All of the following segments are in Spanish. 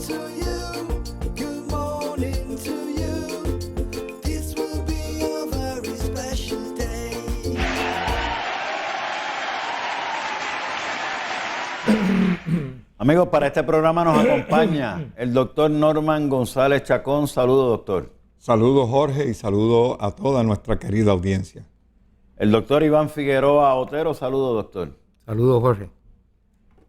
to you. Good morning to you. This will be a very special day. Amigos, para este programa nos acompaña el doctor Norman González Chacón. Saludos, doctor. Saludos, Jorge, y saludos a toda nuestra querida audiencia. El doctor Iván Figueroa Otero. Saludos, doctor. Saludos, Jorge.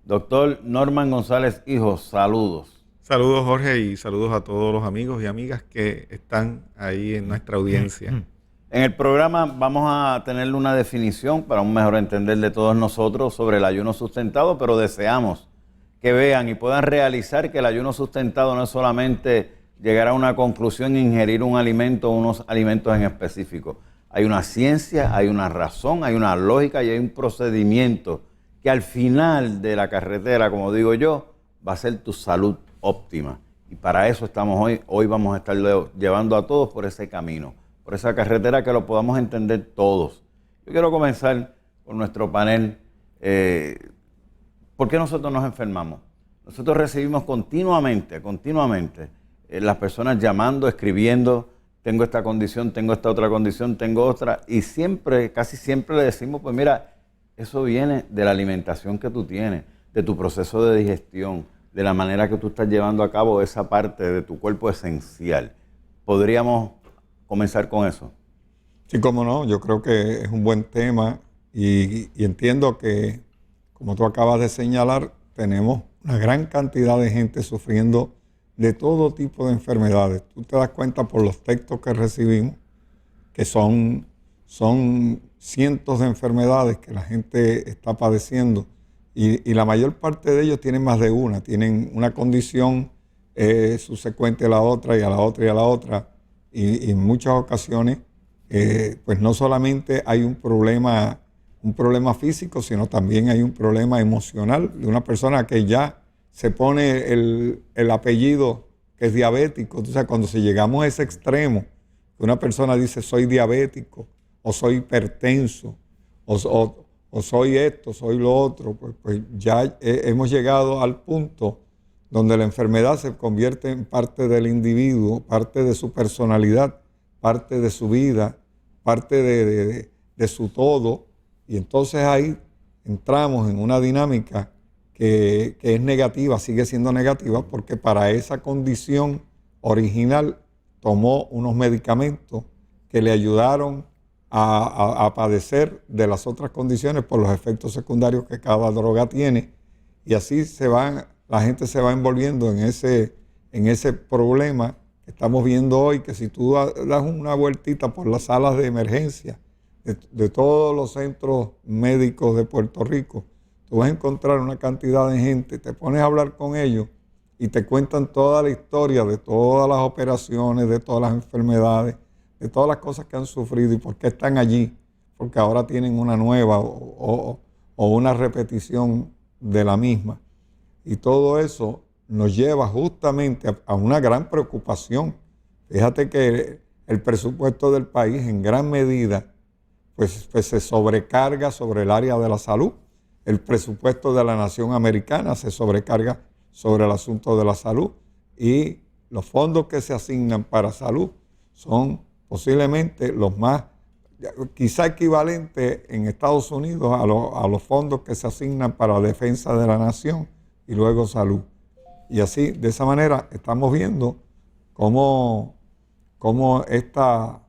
Doctor Norman González Hijo. Saludos. Saludos, Jorge, y saludos a todos los amigos y amigas que están ahí en nuestra audiencia. En el programa vamos a tenerle una definición para un mejor entender de todos nosotros sobre el ayuno sustentado, pero deseamos que vean y puedan realizar que el ayuno sustentado no es solamente llegar a una conclusión e ingerir un alimento o unos alimentos en específico. Hay una ciencia, hay una razón, hay una lógica y hay un procedimiento que al final de la carretera, como digo yo, va a ser tu salud óptima. Y para eso estamos hoy. Hoy vamos a estar llevando a todos por ese camino, por esa carretera que lo podamos entender todos. Yo quiero comenzar con nuestro panel. ¿Por qué nosotros nos enfermamos? Nosotros recibimos continuamente, las personas llamando, escribiendo, tengo esta condición, tengo esta otra condición, tengo otra, y siempre, casi siempre le decimos, pues mira, eso viene de la alimentación que tú tienes, de tu proceso de digestión, de la manera que tú estás llevando a cabo esa parte de tu cuerpo esencial. ¿Podríamos comenzar con eso? Sí, cómo no, yo creo que es un buen tema y entiendo que, como tú acabas de señalar, tenemos una gran cantidad de gente sufriendo de todo tipo de enfermedades. Tú te das cuenta por los textos que recibimos que son cientos de enfermedades que la gente está padeciendo y la mayor parte de ellos tienen más de una. Tienen una condición subsecuente a la otra y a la otra y a la otra. Y en muchas ocasiones, pues no solamente hay un problema físico, sino también hay un problema emocional de una persona que ya se pone el apellido que es diabético. Entonces, cuando llegamos a ese extremo, que una persona dice soy diabético, o soy hipertenso, o soy esto, soy lo otro, pues ya hemos llegado al punto donde la enfermedad se convierte en parte del individuo, parte de su personalidad, parte de su vida, parte de su todo. Y entonces ahí entramos en una dinámica que es negativa, sigue siendo negativa, porque para esa condición original tomó unos medicamentos que le ayudaron a padecer de las otras condiciones por los efectos secundarios que cada droga tiene. Y así la gente se va envolviendo en ese problema que estamos viendo hoy, que si tú das una vueltita por las salas de emergencia de todos los centros médicos de Puerto Rico, tú vas a encontrar una cantidad de gente, te pones a hablar con ellos y te cuentan toda la historia de todas las operaciones, de todas las enfermedades, de todas las cosas que han sufrido y por qué están allí, porque ahora tienen una nueva o una repetición de la misma. Y todo eso nos lleva justamente a una gran preocupación. Fíjate que el presupuesto del país en gran medida pues se sobrecarga sobre el área de la salud. El presupuesto de la nación americana se sobrecarga sobre el asunto de la salud y los fondos que se asignan para salud son posiblemente los más, quizá equivalentes en Estados Unidos a los fondos que se asignan para defensa de la nación y luego salud. Y así, de esa manera, estamos viendo cómo estas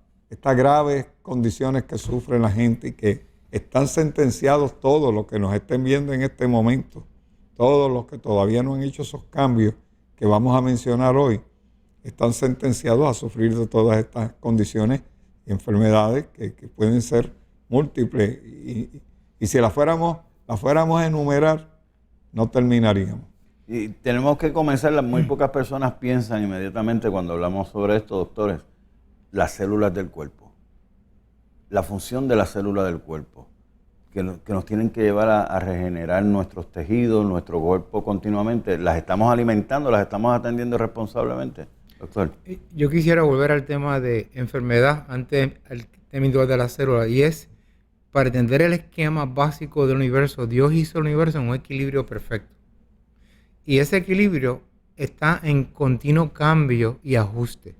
graves condiciones que sufre la gente y que están sentenciados todos los que nos estén viendo en este momento, todos los que todavía no han hecho esos cambios que vamos a mencionar hoy, están sentenciados a sufrir de todas estas condiciones y enfermedades que pueden ser múltiples. Y si las fuéramos a enumerar, no terminaríamos. Y tenemos que comenzar, muy pocas personas piensan inmediatamente cuando hablamos sobre esto, doctores, las células del cuerpo, la función de las células del cuerpo, que nos tienen que llevar a regenerar nuestros tejidos, nuestro cuerpo continuamente. ¿Las estamos alimentando, las estamos atendiendo responsablemente, doctor? Yo quisiera volver al tema de enfermedad, antes al tema de la célula, y es para entender el esquema básico del universo. Dios hizo el universo en un equilibrio perfecto. Y ese equilibrio está en continuo cambio y ajuste.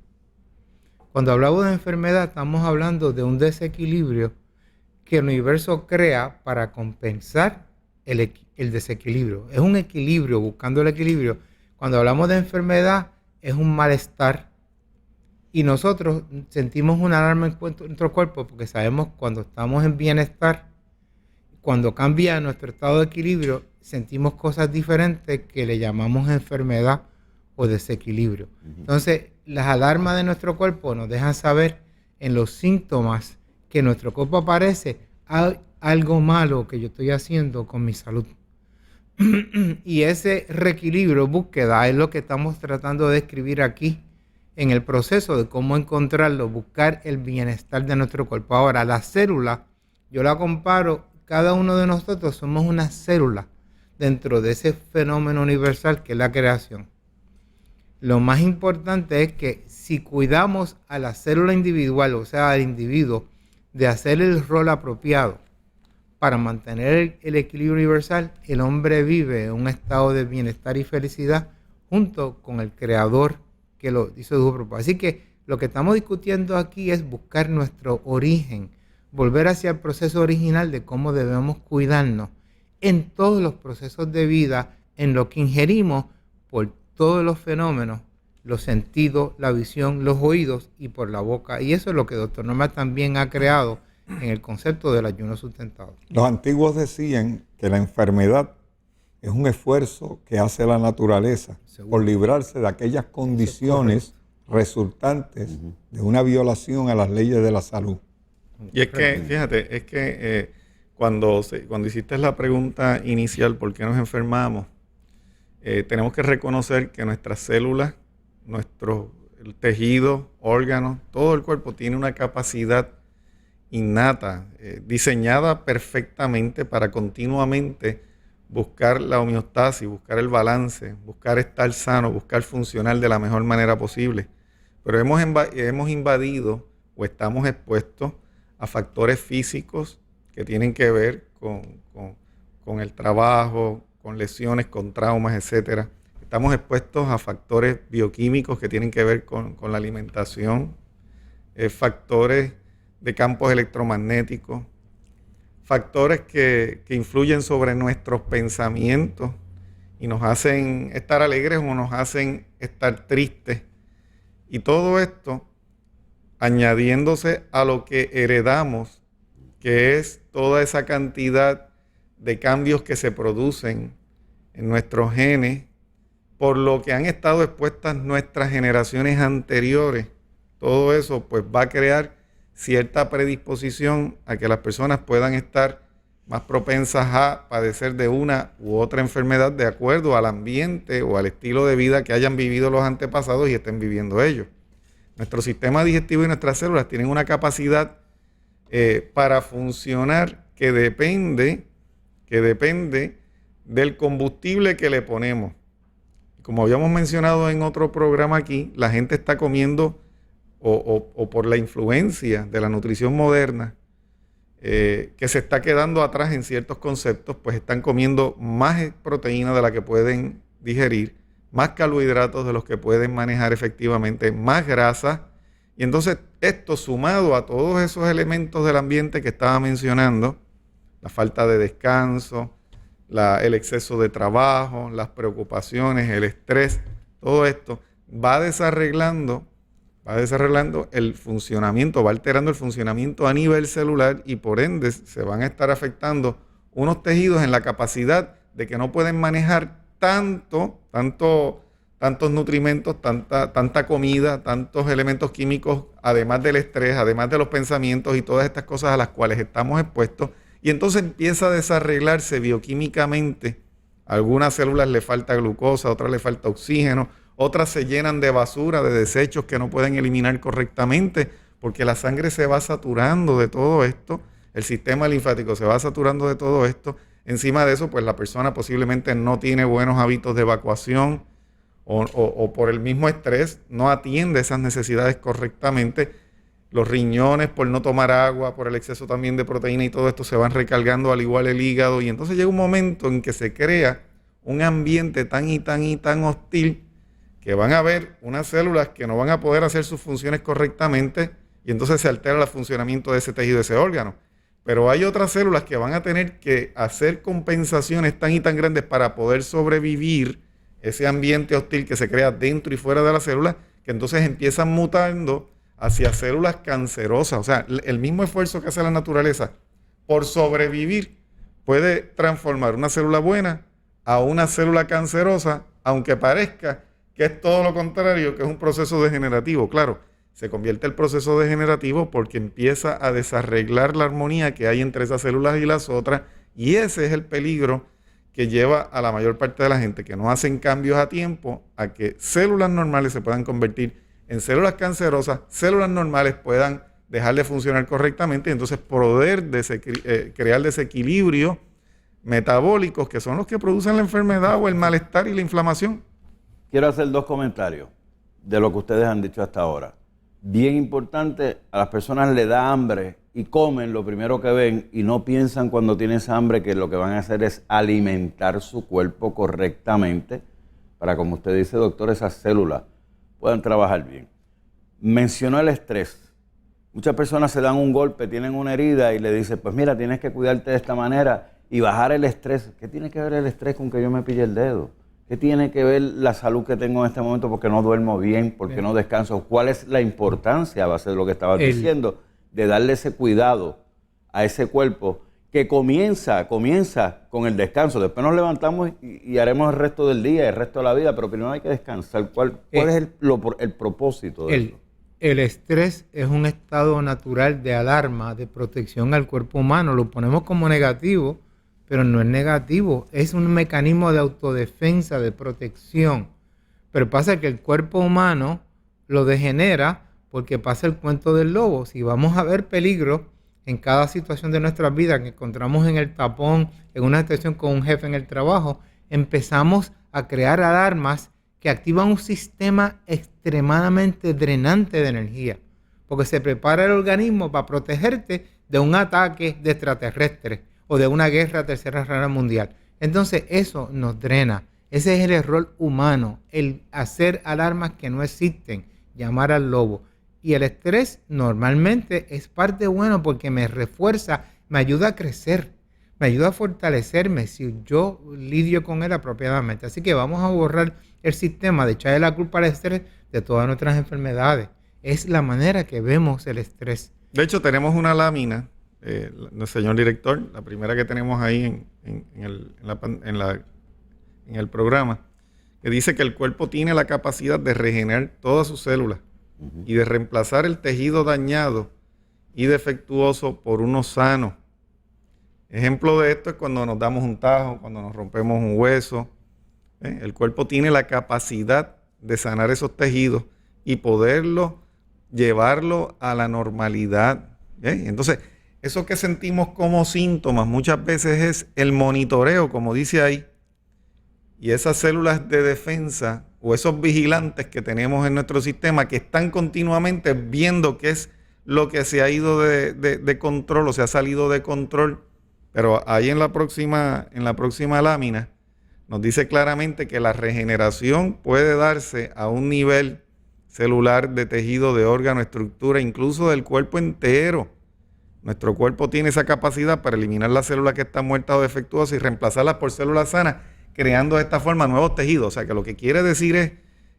Cuando hablamos de enfermedad, estamos hablando de un desequilibrio que el universo crea para compensar el desequilibrio. Es un equilibrio, buscando el equilibrio. Cuando hablamos de enfermedad, es un malestar. Y nosotros sentimos una alarma en nuestro cuerpo porque sabemos cuando estamos en bienestar, cuando cambia nuestro estado de equilibrio, sentimos cosas diferentes que le llamamos enfermedad o desequilibrio. Entonces, las alarmas de nuestro cuerpo nos dejan saber en los síntomas que nuestro cuerpo aparece, hay algo malo que yo estoy haciendo con mi salud. Y ese reequilibrio, búsqueda, es lo que estamos tratando de describir aquí en el proceso de cómo encontrarlo, buscar el bienestar de nuestro cuerpo. Ahora, la célula, yo la comparo, cada uno de nosotros somos una célula dentro de ese fenómeno universal que es la creación. Lo más importante es que si cuidamos a la célula individual, o sea, al individuo, de hacer el rol apropiado para mantener el equilibrio universal, el hombre vive en un estado de bienestar y felicidad junto con el creador que lo hizo de su propósito. Así que lo que estamos discutiendo aquí es buscar nuestro origen, volver hacia el proceso original de cómo debemos cuidarnos en todos los procesos de vida, en lo que ingerimos por todos los fenómenos, los sentidos, la visión, los oídos y por la boca. Y eso es lo que Dr. Norman también ha creado en el concepto del ayuno sustentado. Los antiguos decían que la enfermedad es un esfuerzo que hace la naturaleza por librarse de aquellas condiciones resultantes de una violación a las leyes de la salud. Y es que, fíjate, es que cuando hiciste la pregunta inicial, ¿por qué nos enfermamos? Tenemos que reconocer que nuestras células, nuestro tejido, órganos, todo el cuerpo tiene una capacidad innata, diseñada perfectamente para continuamente buscar la homeostasis, buscar el balance, buscar estar sano, buscar funcionar de la mejor manera posible. Pero hemos invadido o estamos expuestos a factores físicos que tienen que ver con el trabajo, con lesiones, con traumas, etcétera. Estamos expuestos a factores bioquímicos que tienen que ver con la alimentación, factores de campos electromagnéticos, factores que influyen sobre nuestros pensamientos y nos hacen estar alegres o nos hacen estar tristes. Y todo esto añadiéndose a lo que heredamos, que es toda esa cantidad de cambios que se producen en nuestros genes, por lo que han estado expuestas nuestras generaciones anteriores. Todo eso pues va a crear cierta predisposición a que las personas puedan estar más propensas a padecer de una u otra enfermedad de acuerdo al ambiente o al estilo de vida que hayan vivido los antepasados y estén viviendo ellos. Nuestro sistema digestivo y nuestras células tienen una capacidad para funcionar que depende del combustible que le ponemos. Como habíamos mencionado en otro programa aquí, la gente está comiendo o por la influencia de la nutrición moderna, que se está quedando atrás en ciertos conceptos, pues están comiendo más proteína de la que pueden digerir, más carbohidratos de los que pueden manejar efectivamente, más grasa. Y entonces esto sumado a todos esos elementos del ambiente que estaba mencionando, la falta de descanso, el exceso de trabajo, las preocupaciones, el estrés, todo esto va desarreglando el funcionamiento, va alterando el funcionamiento a nivel celular y por ende se van a estar afectando unos tejidos en la capacidad de que no pueden manejar tantos nutrimentos, tanta comida, tantos elementos químicos, además del estrés, además de los pensamientos y todas estas cosas a las cuales estamos expuestos. Y entonces empieza a desarreglarse bioquímicamente. A algunas células le falta glucosa, a otras le falta oxígeno, otras se llenan de basura, de desechos que no pueden eliminar correctamente, porque la sangre se va saturando de todo esto, el sistema linfático se va saturando de todo esto. Encima de eso, pues la persona posiblemente no tiene buenos hábitos de evacuación o por el mismo estrés no atiende esas necesidades correctamente. Los riñones por no tomar agua, por el exceso también de proteína y todo esto se van recargando, al igual el hígado. Y entonces llega un momento en que se crea un ambiente tan hostil que van a haber unas células que no van a poder hacer sus funciones correctamente y entonces se altera el funcionamiento de ese tejido, de ese órgano. Pero hay otras células que van a tener que hacer compensaciones tan y tan grandes para poder sobrevivir ese ambiente hostil que se crea dentro y fuera de la célula, que entonces empiezan mutando hacia células cancerosas. O sea, el mismo esfuerzo que hace la naturaleza por sobrevivir puede transformar una célula buena a una célula cancerosa, aunque parezca que es todo lo contrario, que es un proceso degenerativo. Claro, se convierte el proceso degenerativo porque empieza a desarreglar la armonía que hay entre esas células y las otras, y ese es el peligro que lleva a la mayor parte de la gente que no hacen cambios a tiempo a que células normales se puedan convertir en células cancerosas, células normales puedan dejar de funcionar correctamente y entonces poder crear desequilibrios metabólicos que son los que producen la enfermedad o el malestar y la inflamación. Quiero hacer 2 comentarios de lo que ustedes han dicho hasta ahora. Bien importante, a las personas les da hambre y comen lo primero que ven y no piensan cuando tienes hambre que lo que van a hacer es alimentar su cuerpo correctamente para, como usted dice, doctor, esas células puedan trabajar bien. Mencionó el estrés. Muchas personas se dan un golpe, tienen una herida y le dicen, pues mira, tienes que cuidarte de esta manera y bajar el estrés. ¿Qué tiene que ver el estrés con que yo me pille el dedo? ¿Qué tiene que ver la salud que tengo en este momento porque no duermo bien, porque no descanso? ¿Cuál es la importancia, a base de lo que estabas diciendo, de darle ese cuidado a ese cuerpo que comienza con el descanso? Después nos levantamos y haremos el resto del día, el resto de la vida, pero primero hay que descansar. ¿Cuál es el propósito de eso? El estrés es un estado natural de alarma, de protección al cuerpo humano. Lo ponemos como negativo, pero no es negativo. Es un mecanismo de autodefensa, de protección. Pero pasa que el cuerpo humano lo degenera porque pasa el cuento del lobo. Si vamos a ver peligro en cada situación de nuestras vidas que encontramos en el tapón, en una situación con un jefe en el trabajo, empezamos a crear alarmas que activan un sistema extremadamente drenante de energía, porque se prepara el organismo para protegerte de un ataque de extraterrestres o de una guerra tercera guerra mundial. Entonces eso nos drena. Ese es el error humano, el hacer alarmas que no existen, llamar al lobo. Y el estrés normalmente es parte bueno porque me refuerza, me ayuda a crecer, me ayuda a fortalecerme si yo lidio con él apropiadamente. Así que vamos a borrar el sistema de echarle la culpa al estrés de todas nuestras enfermedades. Es la manera que vemos el estrés. De hecho, tenemos una lámina, señor director, la primera que tenemos ahí en el programa, que dice que el cuerpo tiene la capacidad de regenerar todas sus células y de reemplazar el tejido dañado y defectuoso por uno sano. Ejemplo de esto es cuando nos damos un tajo, cuando nos rompemos un hueso. El cuerpo tiene la capacidad de sanar esos tejidos y poderlo llevarlo a la normalidad. Entonces, eso que sentimos como síntomas muchas veces es el monitoreo, como dice ahí, y esas células de defensa o esos vigilantes que tenemos en nuestro sistema que están continuamente viendo qué es lo que se ha ido de control o se ha salido de control. Pero ahí en la próxima lámina nos dice claramente que la regeneración puede darse a un nivel celular de tejido, de órgano, estructura, incluso del cuerpo entero. Nuestro cuerpo tiene esa capacidad para eliminar las células que están muertas o defectuosas y reemplazarlas por células sanas, creando de esta forma nuevos tejidos. O sea que lo que quiere decir es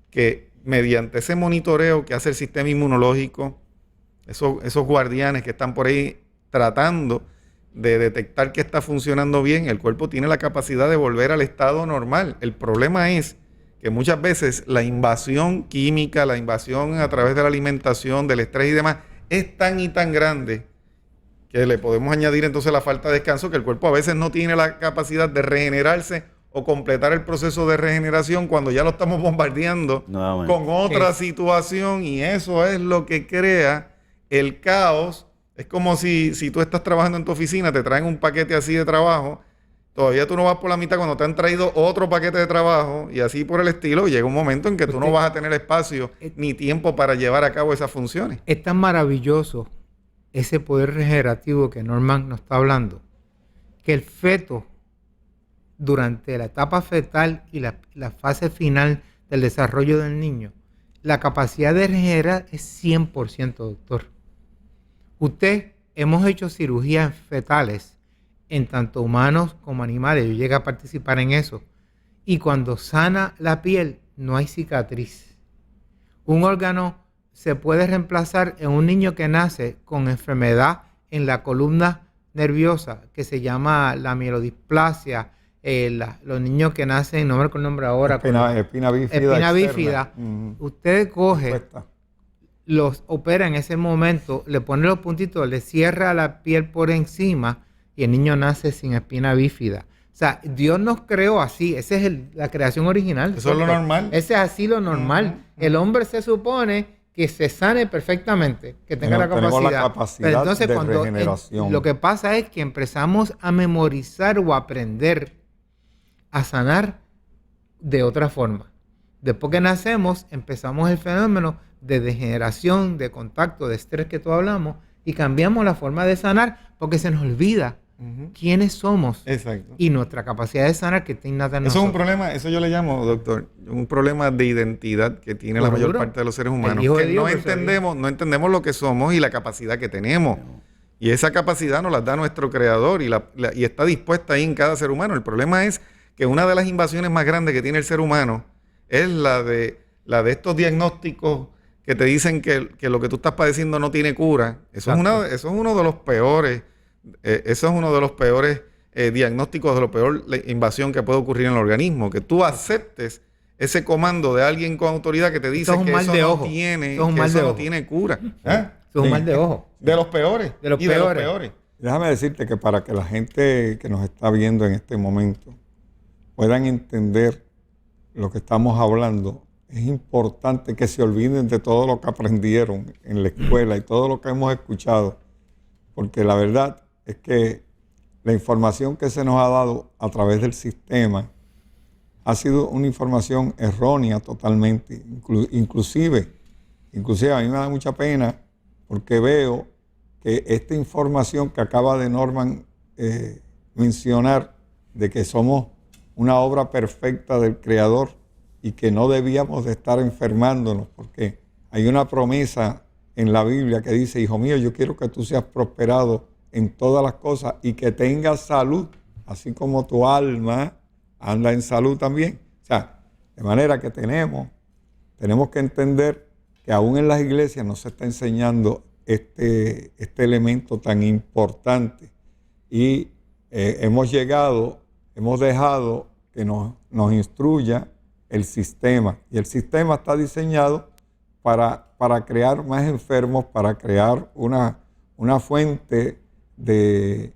que mediante ese monitoreo que hace el sistema inmunológico, esos guardianes que están por ahí tratando de detectar que está funcionando bien, el cuerpo tiene la capacidad de volver al estado normal. El problema es que muchas veces la invasión química, la invasión a través de la alimentación, del estrés y demás, es tan y tan grande que le podemos añadir entonces la falta de descanso, que el cuerpo a veces no tiene la capacidad de regenerarse o completar el proceso de regeneración cuando ya lo estamos bombardeando con otra situación, y eso es lo que crea el caos. Es como si tú estás trabajando en tu oficina, te traen un paquete así de trabajo, todavía tú no vas por la mitad cuando te han traído otro paquete de trabajo y así por el estilo, llega un momento en que tú no vas a tener espacio ni tiempo para llevar a cabo esas funciones. Es tan maravilloso ese poder regenerativo que Norman nos está hablando, que el feto durante la etapa fetal y la fase final del desarrollo del niño, la capacidad de regenerar es 100%, doctor. Hemos hecho cirugías fetales en tanto humanos como animales. Yo llegué a participar en eso. Y cuando sana la piel, no hay cicatriz. Un órgano se puede reemplazar en un niño que nace con enfermedad en la columna nerviosa, que se llama la mielodisplasia. Los niños que nacen, no me recuerdo el nombre ahora. Espina bífida. Espina bífida. Usted coge, Cuesta. los opera en ese momento, le pone los puntitos, le cierra la piel por encima y el niño nace sin espina bífida. O sea, Dios nos creó así. Esa es la creación original. Eso es lo normal. Ese es así lo normal. El hombre se supone que se sane perfectamente, que tenga la capacidad. Tenemos la capacidad Pero entonces, de cuando regeneración. lo que pasa es que empezamos a memorizar o a aprender a sanar de otra forma. Después que nacemos, empezamos el fenómeno de degeneración, de contacto, de estrés que todos hablamos, y cambiamos la forma de sanar porque se nos olvida quiénes somos. Exacto. Y nuestra capacidad de sanar que está innata en Eso es un nosotros. problema, eso yo le llamo, doctor, un problema de identidad que tiene la mayor Seguro. parte de los seres humanos. El hijo de Que Dios, no por ser no entendemos lo que somos y la capacidad que tenemos. Y esa capacidad nos la da nuestro creador y está dispuesta ahí en cada ser humano. El problema es que una de las invasiones más grandes que tiene el ser humano es la de estos diagnósticos que te dicen que lo que tú estás padeciendo no tiene cura. Eso es uno de los peores. Eso es uno de los peores diagnósticos, de la peor invasión que puede ocurrir en el organismo. Que tú aceptes ese comando de alguien con autoridad que te dice que eso no tiene cura. ¿Eh? Eso es un mal de ojo. De los peores. De los peores. Déjame decirte que para que la gente que nos está viendo en este momento puedan entender lo que estamos hablando, es importante que se olviden de todo lo que aprendieron en la escuela y todo lo que hemos escuchado, porque la verdad es que la información que se nos ha dado a través del sistema ha sido una información errónea totalmente, inclusive a mí me da mucha pena porque veo que esta información que acaba de Norman mencionar, de que somos una obra perfecta del Creador y que no debíamos de estar enfermándonos, porque hay una promesa en la Biblia que dice, hijo mío, yo quiero que tú seas prosperado en todas las cosas y que tengas salud, así como tu alma anda en salud también. O sea, de manera que tenemos que entender que aún en las iglesias no se está enseñando este elemento tan importante y hemos dejado que nos instruya el sistema, y el sistema está diseñado para crear más enfermos, para crear una fuente de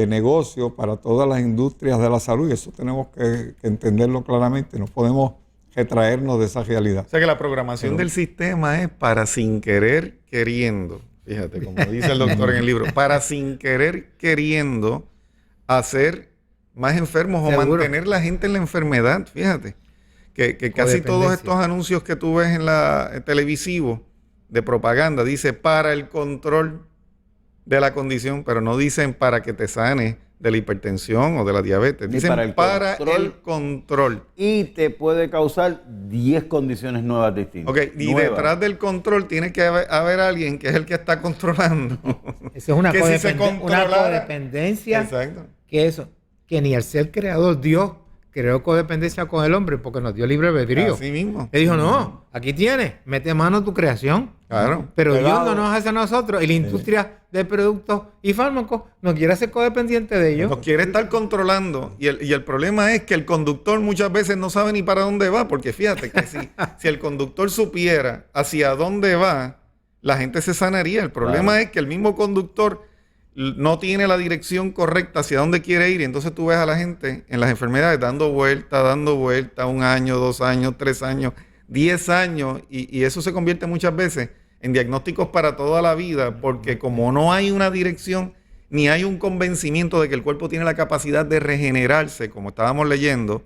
negocio para todas las industrias de la salud, y eso tenemos que entenderlo claramente. No podemos retraernos de esa realidad. O sea que la programación del sistema es para sin querer queriendo, fíjate, como dice el doctor en el libro, para sin querer queriendo hacer más enfermos o mantener la gente en la enfermedad, fíjate. Que casi todos estos anuncios que tú ves en la televisivo de propaganda dice para el control de la condición, pero no dicen para que te sane de la hipertensión o de la diabetes. Dicen para el control. Y te puede causar 10 condiciones nuevas distintas. Ok, y detrás del control tiene que haber alguien que es el que está controlando. Eso es una, que si se una controlara- codependencia. Exacto. Que ni el ser creador, Dios, creó codependencia con el hombre porque nos dio libre albedrío. Así mismo. Él dijo, no, aquí tienes, mete mano a tu creación. Claro. Pero Dios Cuidado. no nos hace a nosotros, y la industria de productos y fármacos no quiere ser codependiente de ellos. Nos quiere estar controlando. Y el problema es que el conductor muchas veces no sabe ni para dónde va, porque fíjate que si el conductor supiera hacia dónde va, la gente se sanaría. El problema es que el mismo conductor no tiene la dirección correcta hacia dónde quiere ir, y entonces tú ves a la gente en las enfermedades dando vuelta, 1 año, 2 años, 3 años, 10 años, y eso se convierte muchas veces en diagnósticos para toda la vida, porque como no hay una dirección, ni hay un convencimiento de que el cuerpo tiene la capacidad de regenerarse, como estábamos leyendo,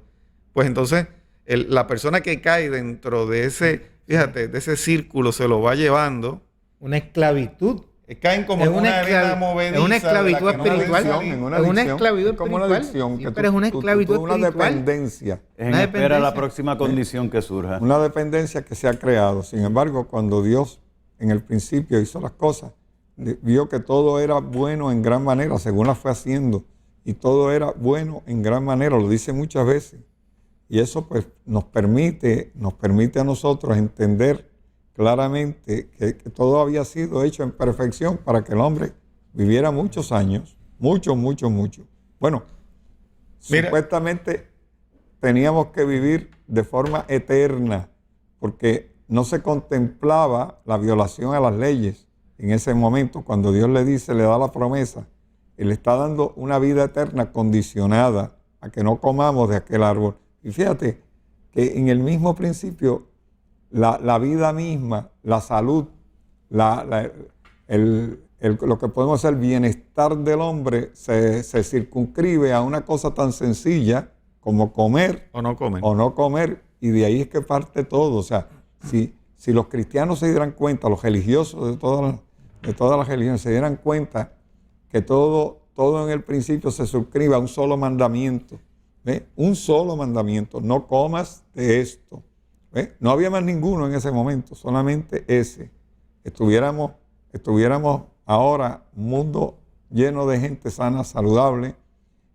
pues entonces la persona que cae dentro de ese, fíjate, de ese círculo se lo va llevando. Una esclavitud caen como en una arena movediza. Es una de la esclavitud que no pueden espiritual. salir. en Es una esclavitud es como una espiritual. adicción. Sí, Que pero es una esclavitud una espiritual. dependencia. Es en Una espera a la dependencia. próxima condición que surja. Una dependencia que se ha creado. Sin embargo, cuando Dios en el principio hizo las cosas, vio que todo era bueno en gran manera, según la fue haciendo. Y todo era bueno en gran manera, lo dice muchas veces. Y eso pues nos permite a nosotros entender claramente que todo había sido hecho en perfección para que el hombre viviera muchos años, muchos. Bueno, Mira. supuestamente teníamos que vivir de forma eterna, porque no se contemplaba la violación a las leyes en ese momento. Cuando Dios le dice, le da la promesa, Él está dando una vida eterna condicionada a que no comamos de aquel árbol. Y fíjate que en el mismo principio, la vida misma, la salud, lo que podemos hacer, el bienestar del hombre se circunscribe a una cosa tan sencilla como comer O no comen. o no comer, y de ahí es que parte todo. O sea, si los cristianos se dieran cuenta, los religiosos de todas las religiones se dieran cuenta que todo en el principio se suscribe a un solo mandamiento, ¿ve? Un solo mandamiento: no comas de esto. ¿Ve? No había más ninguno en ese momento, solamente ese. Estuviéramos ahora un mundo lleno de gente sana, saludable,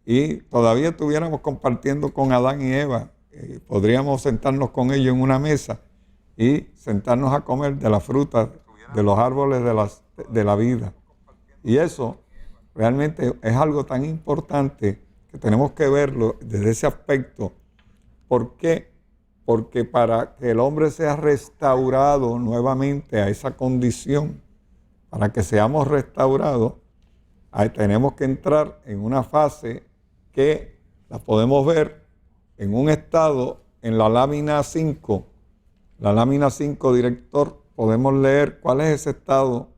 y todavía estuviéramos compartiendo con Adán y Eva. Podríamos sentarnos con ellos en una mesa y sentarnos a comer de la fruta de los árboles de la vida. Y eso realmente es algo tan importante que tenemos que verlo desde ese aspecto. ¿Por qué? Porque para que el hombre sea restaurado nuevamente a esa condición, para que seamos restaurados, tenemos que entrar en una fase que la podemos ver en un estado, en la lámina 5. La lámina 5, director, podemos leer cuál es ese estado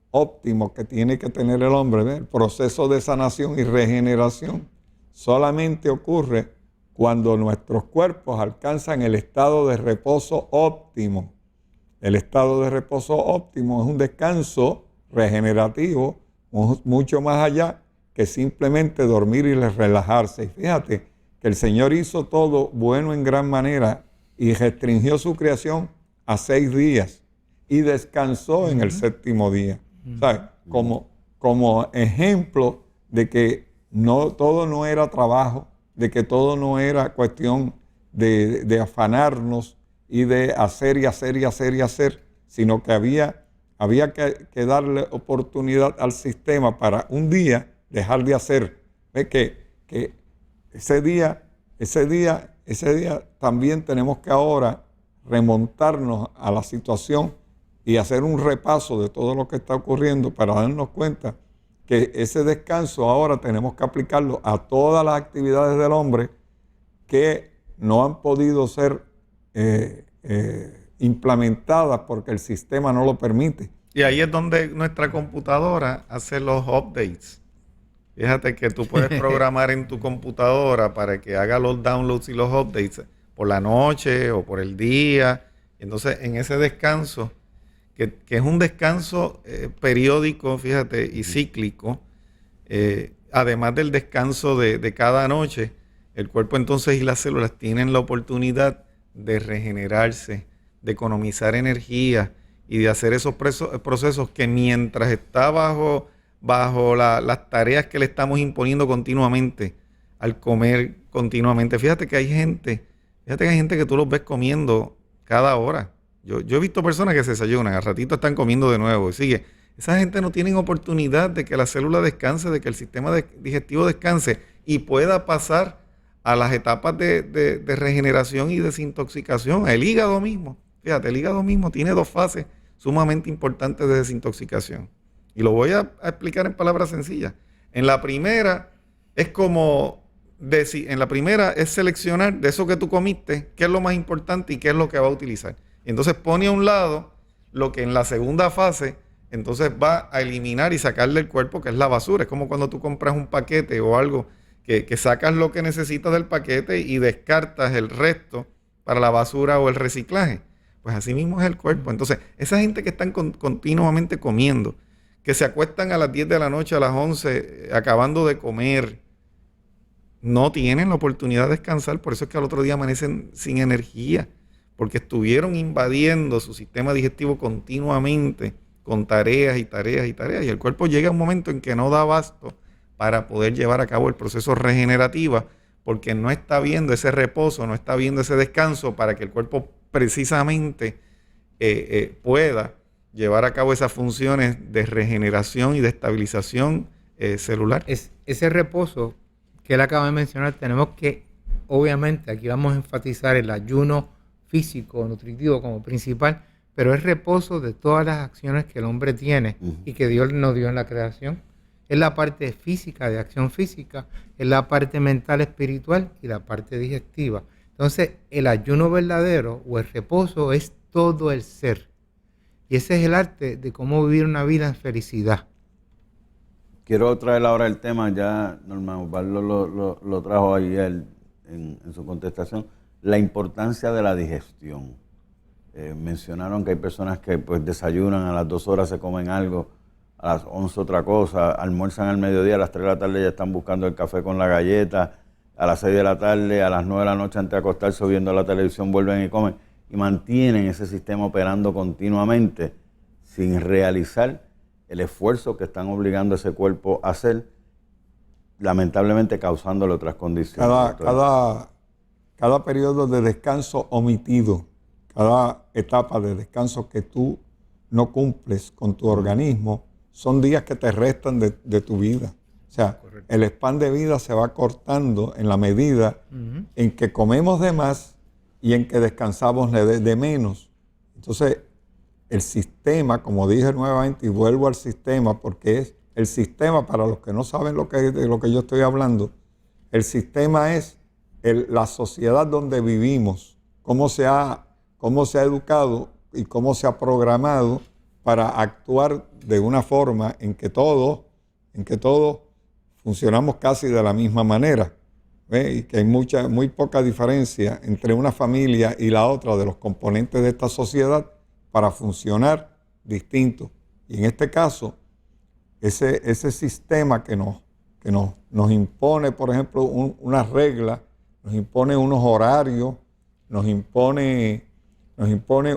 óptimo que tiene que tener el hombre. ¿Ve? El proceso de sanación y regeneración solamente ocurre cuando nuestros cuerpos alcanzan el estado de reposo óptimo. El estado de reposo óptimo es un descanso regenerativo mucho más allá que simplemente dormir y relajarse. Y fíjate que el Señor hizo todo bueno en gran manera y restringió su creación a 6 días y descansó en el séptimo día. ¿Sabes? Como ejemplo de que todo no era trabajo, de que todo no era cuestión de afanarnos y de hacer, sino que había que darle oportunidad al sistema para un día dejar de hacer. Ve que ese día también tenemos que ahora remontarnos a la situación y hacer un repaso de todo lo que está ocurriendo para darnos cuenta que ese descanso ahora tenemos que aplicarlo a todas las actividades del hombre que no han podido ser implementadas porque el sistema no lo permite. Y ahí es donde nuestra computadora hace los updates. Fíjate que tú puedes programar en tu computadora para que haga los downloads y los updates por la noche o por el día. Y entonces en ese descanso, que es un descanso periódico, fíjate, y cíclico, además del descanso de cada noche, el cuerpo entonces y las células tienen la oportunidad de regenerarse, de economizar energía y de hacer esos procesos que mientras está bajo las tareas que le estamos imponiendo continuamente, al comer continuamente. Fíjate que hay gente que tú los ves comiendo cada hora. Yo he visto personas que se desayunan, al ratito están comiendo de nuevo. Sigue. Esa gente no tiene oportunidad de que la célula descanse, de que el sistema digestivo descanse y pueda pasar a las etapas de regeneración y desintoxicación. El hígado mismo, fíjate, el hígado mismo tiene 2 fases sumamente importantes de desintoxicación. Y lo voy a explicar en palabras sencillas. En la primera es seleccionar de eso que tú comiste, qué es lo más importante y qué es lo que va a utilizar. Y entonces pone a un lado lo que en la segunda fase entonces va a eliminar y sacar del cuerpo, que es la basura. Es como cuando tú compras un paquete o algo, que sacas lo que necesitas del paquete y descartas el resto para la basura o el reciclaje. Pues así mismo es el cuerpo. Entonces, esa gente que están continuamente comiendo, que se acuestan a las 10 de la noche, a las 11, acabando de comer, no tienen la oportunidad de descansar. Por eso es que al otro día amanecen sin energía, porque estuvieron invadiendo su sistema digestivo continuamente con tareas y tareas y tareas, y el cuerpo llega a un momento en que no da abasto para poder llevar a cabo el proceso regenerativo, porque no está viendo ese reposo, no está viendo ese descanso para que el cuerpo precisamente pueda llevar a cabo esas funciones de regeneración y de estabilización celular. Ese reposo que él acaba de mencionar, tenemos que, obviamente, aquí vamos a enfatizar el ayuno físico, nutritivo como principal, pero es reposo de todas las acciones que el hombre tiene y que Dios nos dio en la creación. Es la parte física, de acción física, es la parte mental, espiritual y la parte digestiva. Entonces, el ayuno verdadero o el reposo es todo el ser. Y ese es el arte de cómo vivir una vida en felicidad. Quiero traer ahora el tema, ya Norman Osvaldo lo trajo ayer en su contestación, la importancia de la digestión. Mencionaron que hay personas que pues desayunan, a las 2 horas se comen algo, a las 11 otra cosa, almuerzan al mediodía, a las 3 de la tarde ya están buscando el café con la galleta, a las 6 de la tarde, a las 9 de la noche antes de acostarse o viendo la televisión vuelven y comen, y mantienen ese sistema operando continuamente sin realizar el esfuerzo que están obligando a ese cuerpo a hacer, lamentablemente causándole otras condiciones. Cada periodo de descanso omitido, cada etapa de descanso que tú no cumples con tu organismo, son días que te restan de tu vida. O sea, correcto, el span de vida se va cortando en la medida en que comemos de más y en que descansamos de menos. Entonces, el sistema, como dije nuevamente, y vuelvo al sistema, porque es el sistema, para los que no saben de lo que yo estoy hablando, el sistema es la sociedad donde vivimos, cómo se ha educado y cómo se ha programado para actuar de una forma en que todos funcionamos casi de la misma manera. ¿Ve? Y que hay muy poca diferencia entre una familia y la otra de los componentes de esta sociedad para funcionar distinto. Y en este caso, ese sistema que nos impone, por ejemplo, unas reglas, nos impone unos horarios, nos impone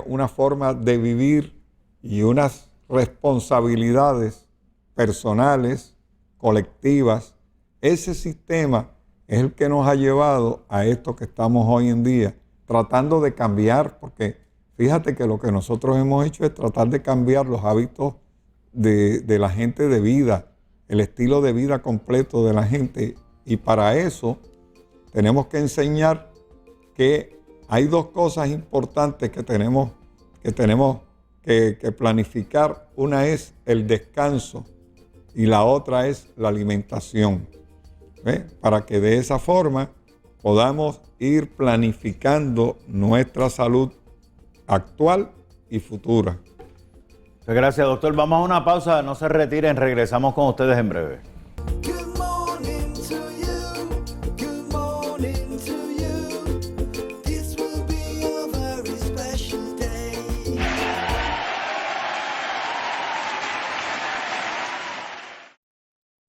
una forma de vivir y unas responsabilidades personales, colectivas. Ese sistema es el que nos ha llevado a esto que estamos hoy en día, tratando de cambiar, porque fíjate que lo que nosotros hemos hecho es tratar de cambiar los hábitos de la gente de vida, el estilo de vida completo de la gente. Y para eso tenemos que enseñar que hay 2 cosas importantes que tenemos que planificar. Una es el descanso y la otra es la alimentación. ¿Ve? Para que de esa forma podamos ir planificando nuestra salud actual y futura. Gracias, doctor. Vamos a una pausa, no se retiren, regresamos con ustedes en breve.